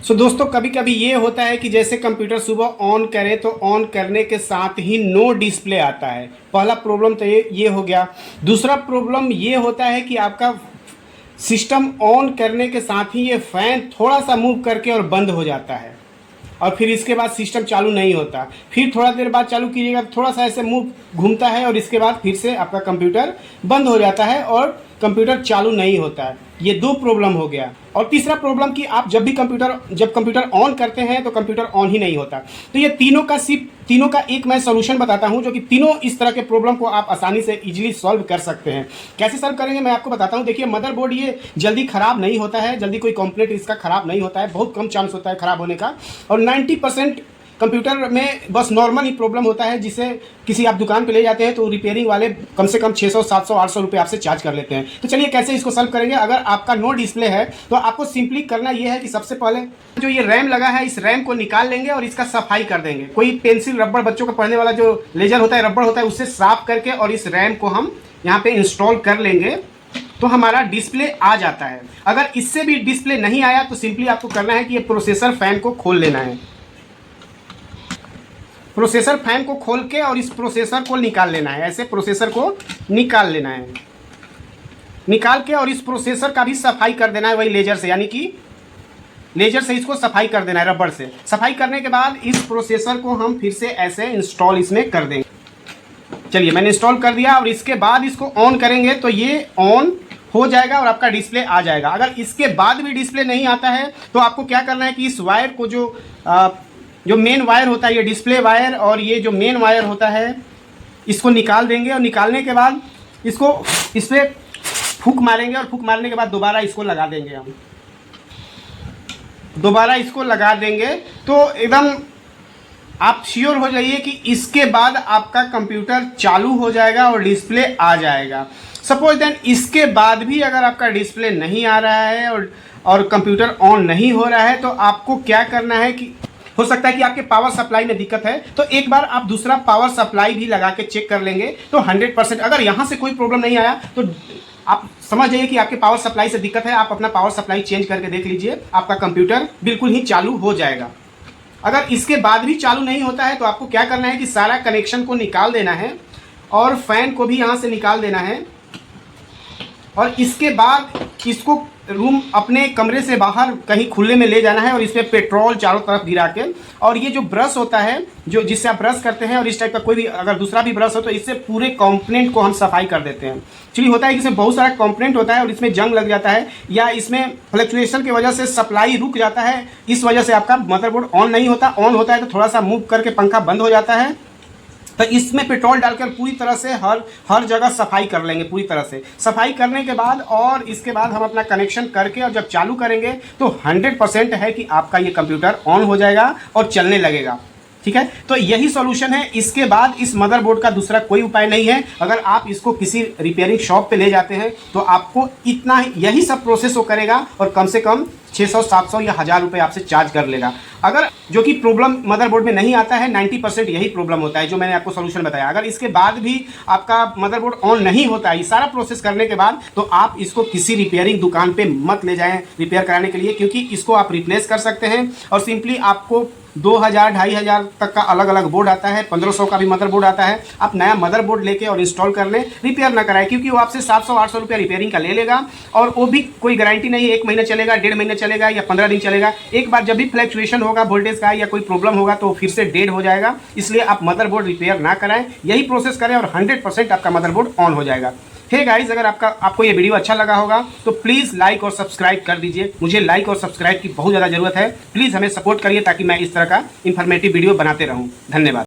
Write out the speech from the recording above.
दोस्तों कभी कभी ये होता है कि जैसे कंप्यूटर सुबह ऑन करें तो ऑन करने के साथ ही नो डिस्प्ले आता है। पहला प्रॉब्लम तो ये हो गया। दूसरा प्रॉब्लम ये होता है कि आपका सिस्टम ऑन करने के साथ ही ये फ़ैन थोड़ा सा मूव करके और बंद हो जाता है और फिर इसके बाद सिस्टम चालू नहीं होता। फिर थोड़ा देर बाद चालू कीजिएगा, थोड़ा सा ऐसे मूव घूमता है और इसके बाद फिर से आपका कंप्यूटर बंद हो जाता है और कंप्यूटर चालू नहीं होता है। ये दो प्रॉब्लम हो गया। और तीसरा प्रॉब्लम कि आप जब कंप्यूटर ऑन करते हैं तो कंप्यूटर ऑन ही नहीं होता। तो ये तीनों का एक मैं सॉल्यूशन बताता हूं, जो कि तीनों इस तरह के प्रॉब्लम को आप आसानी से इजीली सॉल्व कर सकते हैं। कैसे सॉल्व करेंगे मैं आपको बताता हूं। देखिए, मदरबोर्ड ये जल्दी खराब नहीं होता है, जल्दी कोई कंप्लेंट इसका खराब नहीं होता है, बहुत कम चांस होता है खराब होने का। और 90% कंप्यूटर में बस नॉर्मल ही प्रॉब्लम होता है, जिसे किसी आप दुकान पे ले जाते हैं तो रिपेयरिंग वाले कम से कम 600, 700, 800 रुपये आपसे चार्ज कर लेते हैं। तो चलिए कैसे इसको सॉल्व करेंगे। अगर आपका नो डिस्प्ले है तो आपको सिंपली करना ये है कि सबसे पहले जो ये रैम लगा है इस रैम को निकाल लेंगे और इसका सफाई कर देंगे। कोई पेंसिल रबड़, बच्चों का पढ़ने वाला जो लेजर होता है, रबड़ होता है, उससे साफ करके और इस रैम को हम यहाँ पे इंस्टॉल कर लेंगे तो हमारा डिस्प्ले आ जाता है। अगर इससे भी डिस्प्ले नहीं आया तो सिंपली आपको करना है कि ये प्रोसेसर फैन को खोल लेना है। प्रोसेसर फैन को खोल के और इस प्रोसेसर को निकाल लेना है। ऐसे प्रोसेसर को निकाल लेना है, निकाल के और इस प्रोसेसर का भी सफाई कर देना है, वही लेजर से, यानी कि लेजर से इसको सफाई कर देना है, रबड़ से। सफाई करने के बाद इस प्रोसेसर को हम फिर से ऐसे इंस्टॉल इसमें कर देंगे। चलिए, मैंने इंस्टॉल कर दिया और इसके बाद इसको ऑन करेंगे तो ये ऑन हो जाएगा और आपका डिस्प्ले आ जाएगा। अगर इसके बाद भी डिस्प्ले नहीं आता है तो आपको क्या करना है कि इस वायर को जो मेन वायर होता है, ये डिस्प्ले वायर और ये जो मेन वायर होता है, इसको निकाल देंगे और निकालने के बाद इसको इस पर फूंक मारेंगे और फूंक मारने के बाद दोबारा इसको लगा देंगे। हम दोबारा इसको लगा देंगे तो एकदम आप श्योर हो जाइए कि इसके बाद आपका कंप्यूटर चालू हो जाएगा और डिस्प्ले आ जाएगा। सपोज देन इसके बाद भी अगर आपका डिस्प्ले नहीं आ रहा है और कंप्यूटर ऑन नहीं हो रहा है तो आपको क्या करना है कि हो सकता है कि आपके पावर सप्लाई में दिक्कत है, तो एक बार आप दूसरा पावर सप्लाई भी लगा के चेक कर लेंगे तो 100%। अगर यहाँ से कोई प्रॉब्लम नहीं आया तो आप समझ जाइए कि आपके पावर सप्लाई से दिक्कत है। आप अपना पावर सप्लाई चेंज करके देख लीजिए, आपका कंप्यूटर बिल्कुल ही चालू हो जाएगा। अगर इसके बाद भी चालू नहीं होता है तो आपको क्या करना है कि सारा कनेक्शन को निकाल देना है और फैन को भी यहाँ से निकाल देना है और इसके बाद इसको रूम अपने कमरे से बाहर कहीं खुले में ले जाना है और इसमें पेट्रोल चारों तरफ गिरा के, और ये जो ब्रश होता है जो जिससे आप ब्रश करते हैं और इस टाइप का कोई भी अगर दूसरा भी ब्रश हो तो इससे पूरे कंपोनेंट को हम सफाई कर देते हैं। एक्चुअली होता है कि इसमें बहुत सारा कंपोनेंट होता है और इसमें जंग लग जाता है या इसमें फ्लक्चुएशन की वजह से सप्लाई रुक जाता है, इस वजह से आपका मदरबोर्ड ऑन नहीं होता। ऑन होता है तो थोड़ा सा मूव करके पंखा बंद हो जाता है। तो इसमें पेट्रोल डालकर पूरी तरह से हर जगह सफाई कर लेंगे। पूरी तरह से सफाई करने के बाद और इसके बाद हम अपना कनेक्शन करके और जब चालू करेंगे तो 100% है कि आपका ये कंप्यूटर ऑन हो जाएगा और चलने लगेगा। ठीक है, तो यही सॉल्यूशन है। इसके बाद इस मदरबोर्ड का दूसरा कोई उपाय नहीं है। अगर आप इसको किसी रिपेयरिंग शॉप पे ले जाते हैं तो आपको इतना यही सब प्रोसेस वो करेगा और कम से कम 600, 700 या 1000 रुपये आपसे चार्ज कर लेगा। अगर जो कि प्रॉब्लम मदरबोर्ड में नहीं आता है, 90% यही प्रॉब्लम होता है जो मैंने आपको सॉल्यूशन बताया। अगर इसके बाद भी आपका मदरबोर्ड ऑन नहीं होता है, ये सारा प्रोसेस करने के बाद, तो आप इसको किसी रिपेयरिंग दुकान पे मत ले जाएं रिपेयर कराने के लिए, क्योंकि इसको आप रिप्लेस कर सकते हैं और सिंपली आपको 2000, 2500 तक का अलग अलग बोर्ड आता है, 1500 का भी मदरबोर्ड आता है। आप नया मदरबोर्ड लेके और इंस्टॉल कर लें, रिपेयर ना कराएं, क्योंकि वो आपसे 700, 800 रुपये रिपेयरिंग का ले लेगा और वो भी कोई गारंटी नहीं है। 1 महीना चलेगा, 1.5 महीना चलेगा या 15 दिन चलेगा। एक बार जब भी फ्लक्चुएशन होगा वोल्टेज का या कोई प्रॉब्लम होगा तो फिर से डेड हो जाएगा। इसलिए आप मदरबोर्ड रिपेयर ना कराएं, यही प्रोसेस करें और 100% आपका मदरबोर्ड ऑन हो जाएगा। हे गाइस, अगर आपको ये वीडियो अच्छा लगा होगा तो प्लीज़ लाइक और सब्सक्राइब कर दीजिए। मुझे लाइक और सब्सक्राइब की बहुत ज़्यादा ज़रूरत है। प्लीज़ हमें सपोर्ट करिए ताकि मैं इस तरह का इन्फॉर्मेटिव वीडियो बनाते रहूँ। धन्यवाद।